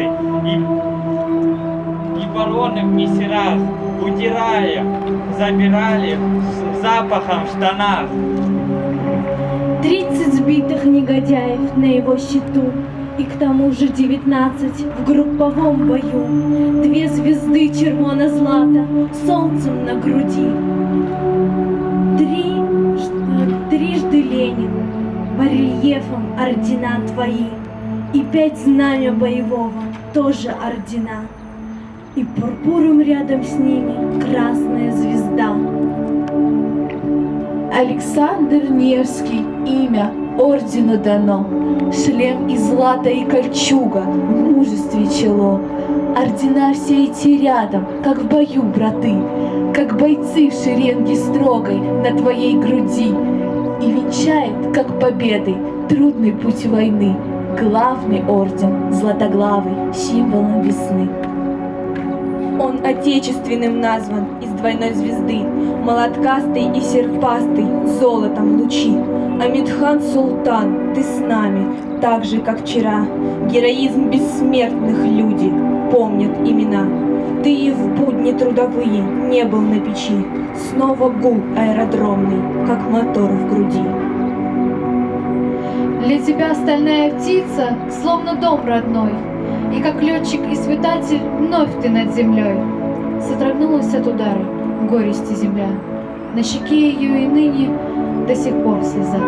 солдаты и полоны в мессерах, удирая, забирали с запахом в штанах. 30 сбитых негодяев на его счету, и к тому же 19 в групповом бою. 2 звезды червоно-злата солнцем на груди. Трижды Ленин, барельефом ордена твои, и 5 знамя боевого, тоже ордена, и пурпуром рядом с ними красная звезда. Александр Невский, имя, ордену дано, шлем из злата и кольчуга, в мужестве чело. Ордена все эти рядом, как в бою, браты, как бойцы в шеренге строгой на твоей груди. И венчает, как победой, трудный путь войны, главный орден, златоглавый, символом весны. Он отечественным назван из двойной звезды, молоткастый и серпастый, золотом лучи. Амидхан Султан, ты с нами, так же, как вчера. Героизм бессмертных люди помнят имена. Ты и в будни трудовые не был на печи. Снова гул аэродромный, как мотор в груди. Для тебя стальная птица, словно дом родной, и как летчик-испытатель вновь ты над землей. Содрогнулась от удара горести земля, на щеке ее и ныне до сих пор слеза.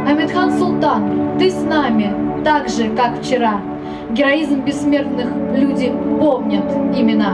Амидхан Султан, ты с нами, так же, как вчера. Героизм бессмертных люди помнят имена.